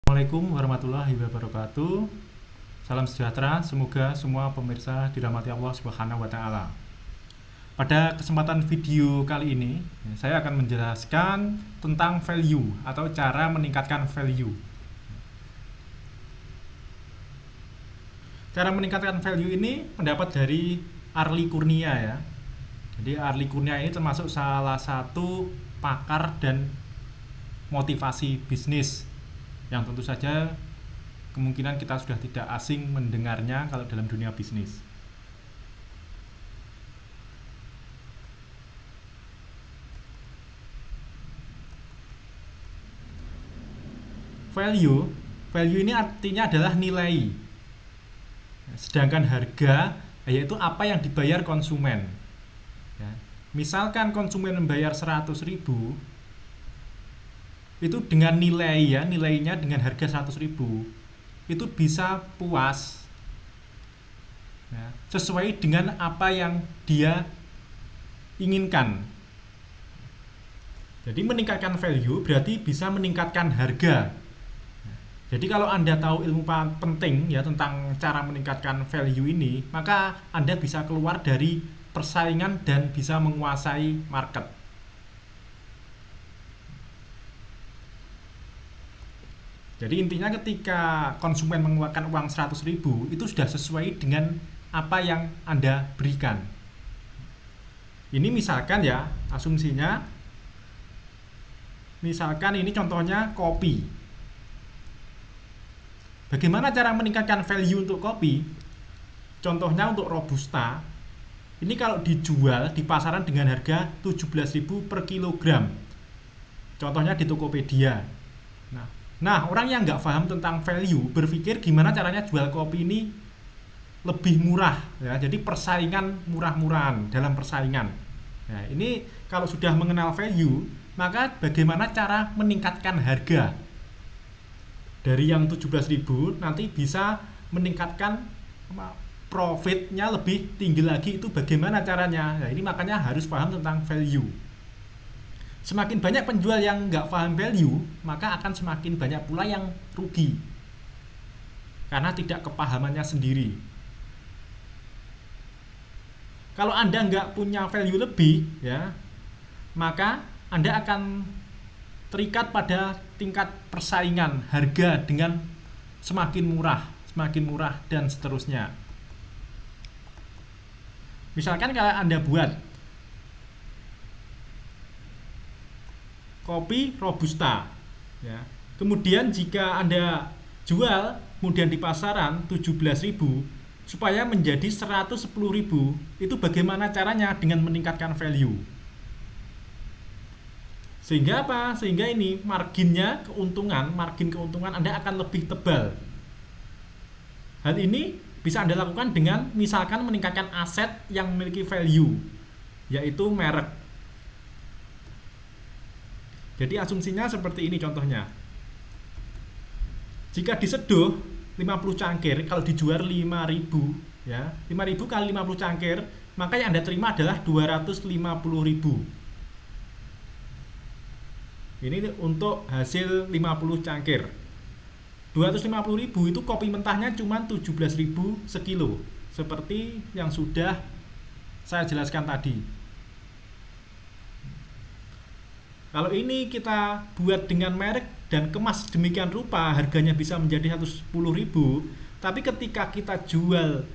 Assalamualaikum warahmatullahi wabarakatuh. Salam sejahtera, semoga semua pemirsa dirahmati Allah Subhanahu wa taala. Pada kesempatan video kali ini, saya akan menjelaskan tentang value atau cara meningkatkan value. Cara meningkatkan value ini pendapat dari Arlie Kurnia ya. Jadi Arlie Kurnia ini termasuk salah satu pakar dan motivasi bisnis yang tentu saja kemungkinan kita sudah tidak asing mendengarnya kalau dalam dunia bisnis. Value ini artinya adalah nilai. Sedangkan harga yaitu apa yang dibayar konsumen. Ya. Misalkan konsumen membayar 100.000, itu dengan nilainya dengan harga 100.000 itu bisa puas ya, sesuai dengan apa yang dia inginkan. Jadi meningkatkan value berarti bisa meningkatkan harga. Jadi kalau Anda tahu ilmu penting ya tentang cara meningkatkan value ini, maka Anda bisa keluar dari persaingan dan bisa menguasai market. Jadi intinya ketika konsumen mengeluarkan uang 100.000 itu sudah sesuai dengan apa yang Anda berikan. Ini misalkan ya, asumsinya misalkan ini contohnya kopi. Bagaimana cara meningkatkan value untuk kopi? Contohnya untuk Robusta. Ini kalau dijual di pasaran dengan harga 17.000 per kilogram. Contohnya di Tokopedia. Nah, orang yang nggak paham tentang value berpikir gimana caranya jual kopi ini lebih murah ya. Jadi persaingan murah-murahan dalam persaingan. Nah, ini kalau sudah mengenal value, maka bagaimana cara meningkatkan harga? Dari yang 17.000 nanti bisa meningkatkan profitnya lebih tinggi lagi, itu bagaimana caranya? Nah, ini makanya harus paham tentang value. Semakin banyak penjual yang nggak paham value, maka akan semakin banyak pula yang rugi karena tidak kepahamannya sendiri. Kalau Anda nggak punya value lebih, ya, maka Anda akan terikat pada tingkat persaingan harga dengan semakin murah dan seterusnya. Misalkan kalau Anda buat kopi Robusta ya. Kemudian jika Anda jual kemudian di pasaran 17.000 supaya menjadi 110.000, itu bagaimana caranya? Dengan meningkatkan value. Sehingga apa? Sehingga ini margin keuntungan Anda akan lebih tebal. Hal ini bisa Anda lakukan dengan misalkan meningkatkan aset yang memiliki value, yaitu merek. Jadi asumsinya seperti ini contohnya. Jika diseduh 50 cangkir, kalau dijual 5.000 ya, 5.000 kali 50 cangkir, maka yang Anda terima adalah 250.000. Ini untuk hasil 50 cangkir. 250.000 itu kopi mentahnya cuma 17.000 sekilo, seperti yang sudah saya jelaskan tadi. Kalau ini kita buat dengan merek dan kemas demikian rupa, harganya bisa menjadi 110.000, tapi ketika kita jual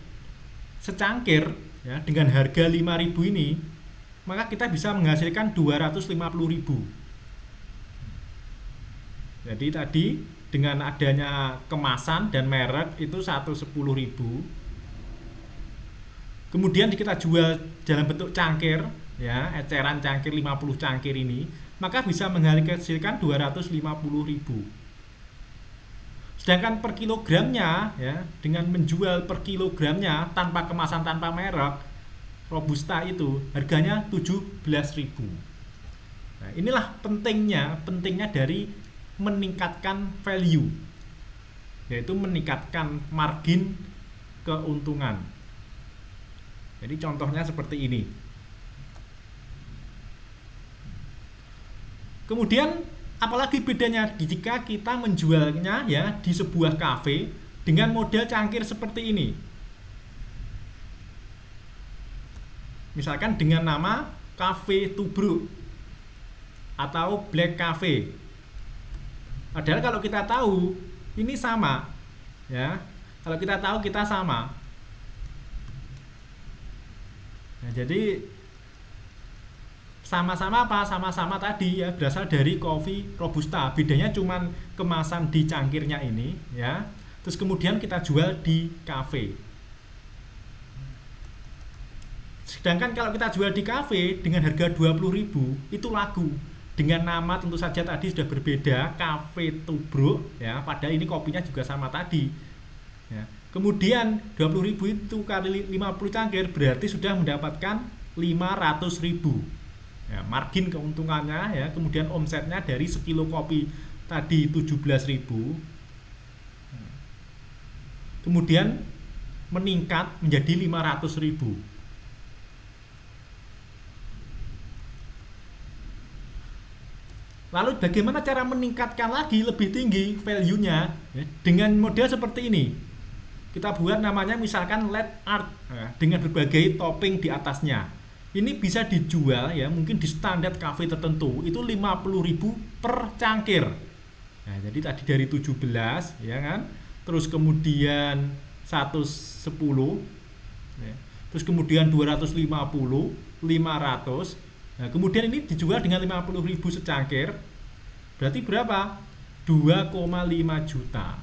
secangkir ya, dengan harga 5.000 ini, maka kita bisa menghasilkan 250.000. Jadi tadi dengan adanya kemasan dan merek itu 110.000. Kemudian kita jual dalam bentuk cangkir ya, eceran cangkir 50 cangkir ini, maka bisa menghasilkan 250.000. Sedangkan per kilogramnya ya, dengan menjual per kilogramnya tanpa kemasan, tanpa merek, Robusta itu harganya 17.000. Nah, inilah pentingnya dari meningkatkan value, yaitu meningkatkan margin keuntungan. Jadi contohnya seperti ini. Kemudian Apalagi bedanya jika kita menjualnya ya di sebuah kafe dengan model cangkir seperti ini. Misalkan dengan nama Cafe Tubruk atau Black Cafe. Padahal kalau kita tahu ini sama, ya. Kalau kita tahu kita sama. Nah, jadi sama-sama apa? Sama-sama tadi ya berasal dari kopi robusta. Bedanya cuman kemasan di cangkirnya ini, ya. Terus kemudian kita jual di kafe. Sedangkan kalau kita jual di kafe dengan harga 20.000 itu laku. Dengan nama tentu saja tadi sudah berbeda, Cafe Tubruk ya, padahal ini kopinya juga sama tadi. Ya. Kemudian 20.000 itu kali 50 cangkir berarti sudah mendapatkan 500.000. Ya, margin keuntungannya ya, kemudian omsetnya dari sekilo kopi tadi 17.000. Kemudian meningkat menjadi 500.000. Lalu bagaimana cara meningkatkan lagi lebih tinggi value-nya ya, dengan model seperti ini. Kita buat namanya misalkan LED art ya, dengan berbagai topping di atasnya. Ini bisa dijual ya mungkin di standar cafe tertentu itu 50.000 per cangkir. Nah, jadi tadi dari 17 ya kan. Terus kemudian 110 ya. Terus kemudian 250, 500. Nah, kemudian ini dijual dengan 50.000 secangkir. Berarti berapa? 2,5 juta.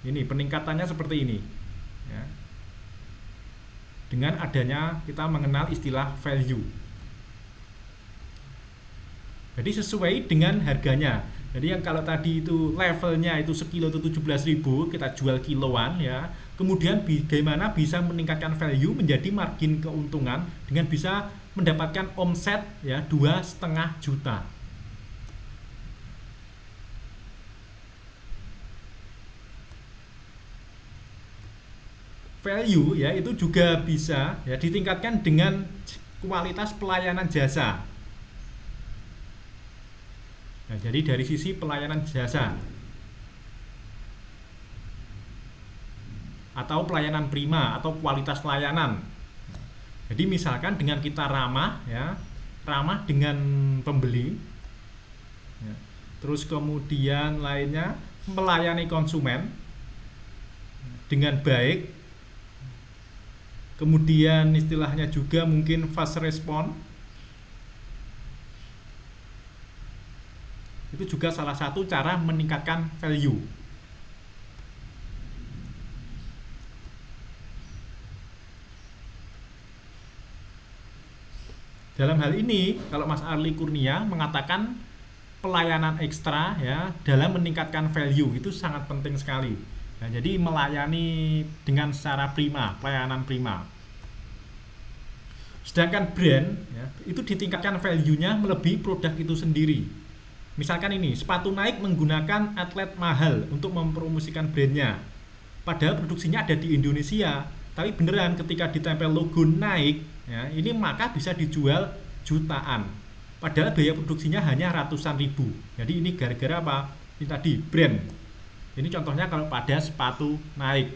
Ini peningkatannya seperti ini. Ya. Dengan adanya kita mengenal istilah value. Jadi sesuai dengan harganya. Jadi yang kalau tadi itu levelnya itu sekilo itu 17.000, kita jual kiloan ya. Kemudian bagaimana bisa meningkatkan value menjadi margin keuntungan dengan bisa mendapatkan omset ya 2,5 juta. Value ya itu juga bisa ya ditingkatkan dengan kualitas pelayanan jasa. Nah, jadi dari sisi pelayanan jasa atau pelayanan prima atau kualitas layanan. Jadi misalkan dengan kita ramah ya, ramah dengan pembeli. Ya. Terus kemudian lainnya melayani konsumen dengan baik. Kemudian istilahnya juga mungkin fast response. Itu juga salah satu cara meningkatkan value. Dalam hal ini, kalau Mas Arli Kurnia mengatakan pelayanan ekstra ya dalam meningkatkan value itu sangat penting sekali. Nah, jadi melayani dengan secara prima, pelayanan prima. Sedangkan brand ya, itu ditingkatkan value-nya melebihi produk itu sendiri. Misalkan ini, sepatu Nike menggunakan atlet mahal untuk mempromosikan brandnya. Padahal produksinya ada di Indonesia, tapi beneran ketika ditempel logo Nike, ya, ini maka bisa dijual jutaan. Padahal biaya produksinya hanya ratusan ribu. Jadi ini gara-gara apa? Ini tadi brand. Ini contohnya kalau pada sepatu Nike.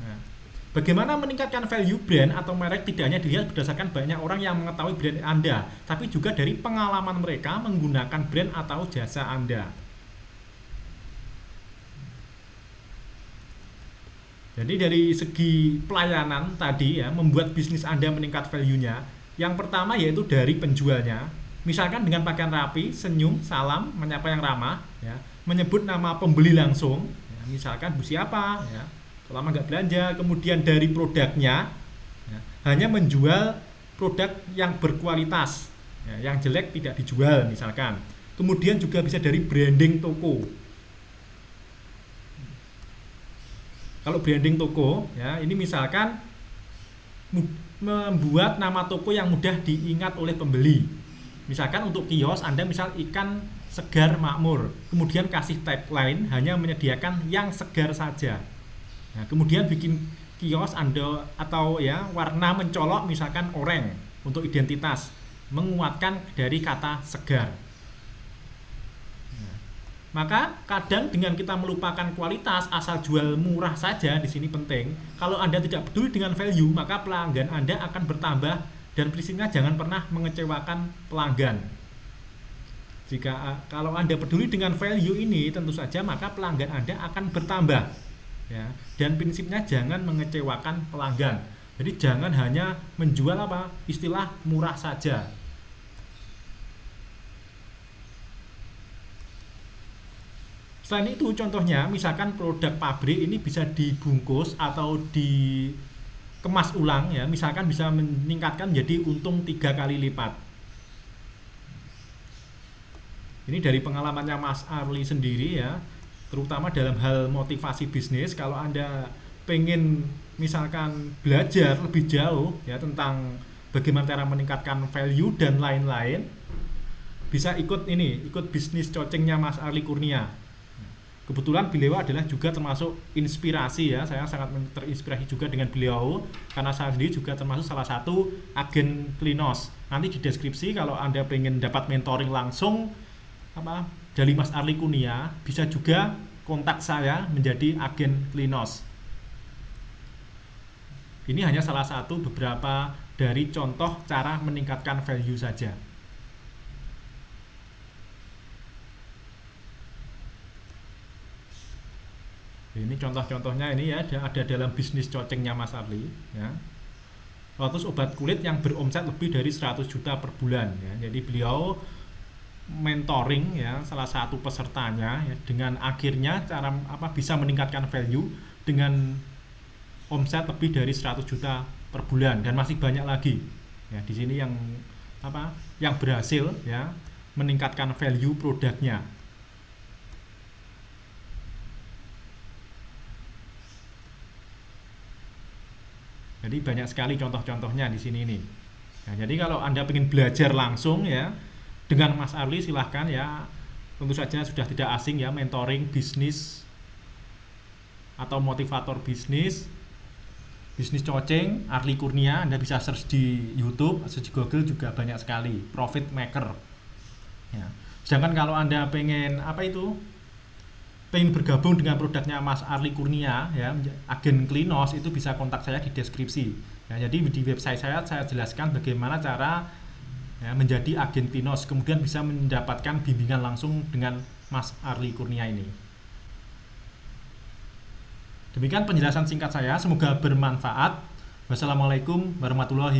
Nah, bagaimana meningkatkan value brand atau merek tidak hanya dilihat berdasarkan banyak orang yang mengetahui brand Anda, tapi juga dari pengalaman mereka menggunakan brand atau jasa Anda. Jadi dari segi pelayanan tadi ya, membuat bisnis Anda meningkat value-nya, yang pertama yaitu dari penjualnya. Misalkan dengan pakaian rapi, senyum, salam, menyapa yang ramah, ya, menyebut nama pembeli langsung, ya, misalkan Bu siapa, ya, lama nggak belanja. Kemudian dari produknya ya, hanya menjual produk yang berkualitas ya, yang jelek tidak dijual misalkan. Kemudian juga bisa dari branding toko. Kalau branding toko ya, ini misalkan membuat nama toko yang mudah diingat oleh pembeli. Misalkan untuk kios Anda misal ikan segar makmur, kemudian kasih tagline hanya menyediakan yang segar saja. Nah, kemudian bikin kios Anda atau ya warna mencolok misalkan oranye. untuk identitas, menguatkan dari kata segar. Maka kadang dengan kita melupakan kualitas, asal jual murah saja, di sini penting. Kalau Anda tidak peduli dengan value, maka pelanggan Anda akan bertambah, dan prinsipnya jangan pernah mengecewakan pelanggan. Kalau Anda peduli dengan value ini, tentu saja maka pelanggan Anda akan bertambah. Ya, dan prinsipnya jangan mengecewakan pelanggan. Jadi jangan hanya menjual istilah murah saja. Selain itu, contohnya misalkan produk pabrik ini bisa dibungkus atau dikemas ulang, ya, misalkan bisa meningkatkan menjadi untung 3 kali lipat. Ini dari pengalamannya Mas Arli sendiri, ya, terutama dalam hal motivasi bisnis. Kalau Anda pengen misalkan belajar lebih jauh, ya, tentang bagaimana cara meningkatkan value dan lain-lain, bisa ikut bisnis coachingnya Mas Arli Kurnia. Kebetulan beliau adalah juga termasuk inspirasi, ya, saya sangat terinspirasi juga dengan beliau karena saya sendiri juga termasuk salah satu agen Klinos. Nanti di deskripsi kalau Anda pengen dapat mentoring langsung dari Mas Arli Kurnia, bisa juga kontak saya menjadi agen Klinos. Ini hanya salah satu beberapa dari contoh cara meningkatkan value saja. Ini contoh-contohnya, ini ya ada dalam bisnis coachingnya Mas Arli, ya. Lotus obat kulit yang beromset lebih dari 100 juta per bulan, ya. Jadi beliau mentoring, ya, salah satu pesertanya, ya, dengan akhirnya cara bisa meningkatkan value dengan omset lebih dari 100 juta per bulan, dan masih banyak lagi. Ya, di sini yang berhasil, ya, meningkatkan value produknya. Jadi banyak sekali contoh-contohnya di sini nih. Nah, jadi kalau Anda ingin belajar langsung, ya, dengan Mas Arli, silahkan, ya. Tentu saja sudah tidak asing, ya, mentoring bisnis atau motivator bisnis coaching Arli Kurnia. Anda bisa search di YouTube, search di Google juga banyak sekali, profit maker. Ya. Sedangkan kalau Anda pengen bergabung dengan produknya Mas Arli Kurnia, ya, agen Klinos, itu bisa kontak saya di deskripsi. Ya, jadi di website saya jelaskan bagaimana cara, ya, menjadi agen Klinos, kemudian bisa mendapatkan bimbingan langsung dengan Mas Arli Kurnia ini. Demikian penjelasan singkat saya, semoga bermanfaat. Wassalamualaikum warahmatullahi wabarakatuh.